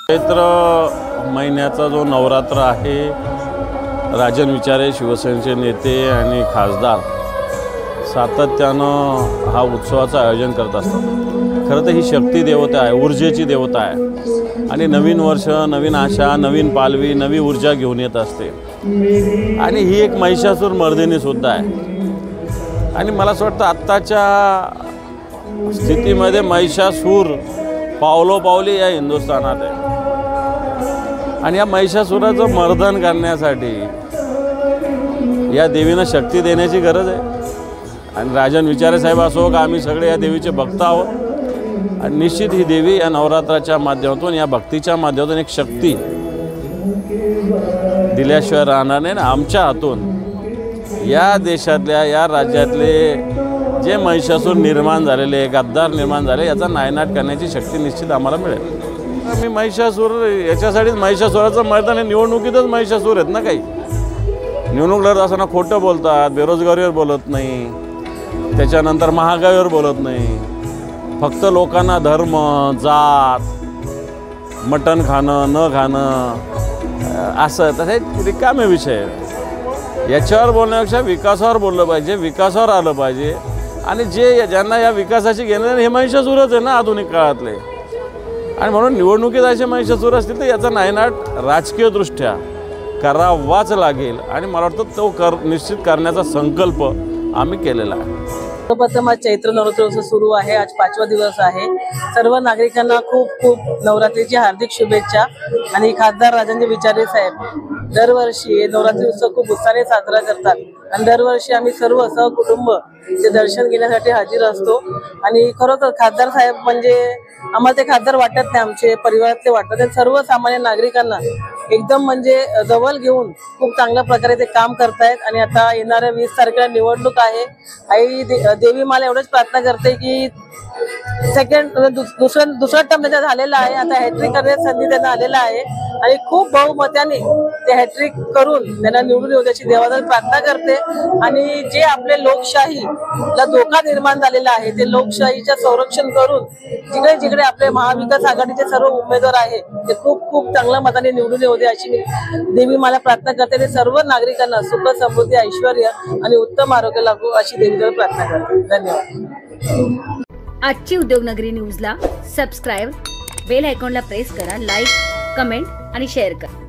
चैत्र महिन्याचा जो नवरात्र आहे, राजन विचारे शिवसेनेचे नेते आणि खासदार सातत्यानं हा उत्सवाचं आयोजन करत असतात। खरं तर ही शक्ती देवता आहे, ऊर्जेची देवता आहे आणि नवीन वर्ष, नवीन आशा, नवीन पालवी, नवी ऊर्जा घेऊन येत असते आणि ही एक महिषासूर मर्दिनी सुद्धा आहे। आणि मला असं वाटतं आत्ताच्या स्थितीमध्ये महिषासूर पावलोपावली या हिंदुस्थानात आहे आणि या महिषासुराचं मर्दन करण्यासाठी या देवीनं शक्ती देण्याची गरज आहे। आणि राजन विचारे साहेब असो का आम्ही सगळे या देवीचे भक्त आहोत आणि निश्चित ही देवी या नवरात्राच्या माध्यमातून, या भक्तीच्या माध्यमातून एक शक्ती दिल्याशिवाय राहणार नाही ना। आमच्या हातून या देशातल्या, या राज्यातले जे महिषासूर निर्माण झालेले, गद्दार निर्माण झाले, याचा नायनाट करण्याची शक्ती निश्चित आम्हाला मिळेल। मी महिषासूर याच्यासाठीच महिषासुराचं मैदान आहे, निवडणुकीतच महिषासूर आहेत ना। काही निवडणूक लढत असताना खोटं बोलतात, बेरोजगारीवर बोलत नाही, त्याच्यानंतर महागाईवर बोलत नाही, फक्त लोकांना धर्म, जात, मटण खाणं न खाणं असं तसे रिकामे विषय आहेत। याच्यावर बोलण्यापेक्षा विकासावर बोललं पाहिजे, विकासावर आलं पाहिजे आणि जे ज्यांना या विकासाची घेणं हे महिषासूरच आहे ना आधुनिक काळातले। आणि म्हणून निवडणुकीत असे महिषासूर असतील तर याचा नायनाट राजकीयदृष्ट्या करावाच लागेल आणि मला वाटतं तो निश्चित करण्याचा संकल्प आम्ही केलेला आहे। सर्वप्रथम आज चैत्र नवरात्रोत्सव सुरू आहे, आज 5वा दिवस आहे। सर्व नागरिकांना खूप खूप नवरात्रीची हार्दिक शुभेच्छा। आणि खासदार राजन विचारे साहेब दरवर्षी नवरात्री उत्सव खूप उत्साहाने साजरा करतात आणि दरवर्षी आम्ही सर्व सहकुटुंब ते दर्शन घेण्यासाठी हजर असतो। आणि खरोखर खासदार साहेब म्हणजे आम्हाला ते खासदार वाटत नाही, आमचे परिवारातले वाटतात। ते सर्वसामान्य नागरिकांना एकदम म्हणजे जवळ घेऊन खूप चांगल्या प्रकारे ते काम करतायत। आणि आता येणाऱ्या 20 तारखेला निवडणूक आहे। आई देवी मला एवढंच प्रार्थना करते की दुसरा टर्म त्याचा झालेला आहे, आता हॅट्रिक करण्याची संधी त्यांना आलेला आहे आणि खूप बहुमताने ते हॅट्रिक करून त्यांना निवडून येऊ त्याची देवाजवळ प्रार्थना करते। आणि जे आपले लोकशाहीला धोका निर्माण झालेला आहे ते लोकशाहीचं संरक्षण करून जिकडे जिकडे आपले महाविकास आघाडीचे सर्व उमेदवार आहे ते खूप खूप चांगल्या मताने निवडून येऊ दे अशी देवी मला प्रार्थना करते। आणि सर्व नागरिकांना सुख, समृद्धी, ऐश्वर आणि उत्तम आरोग्य लाभो अशी देवीजवळ प्रार्थना करते। धन्यवाद। आजची उद्योगनगरी न्यूजला सबस्क्राईब, बेल आयकॉनला प्रेस करा, लाईक, कमेंट आणि शेअर करा।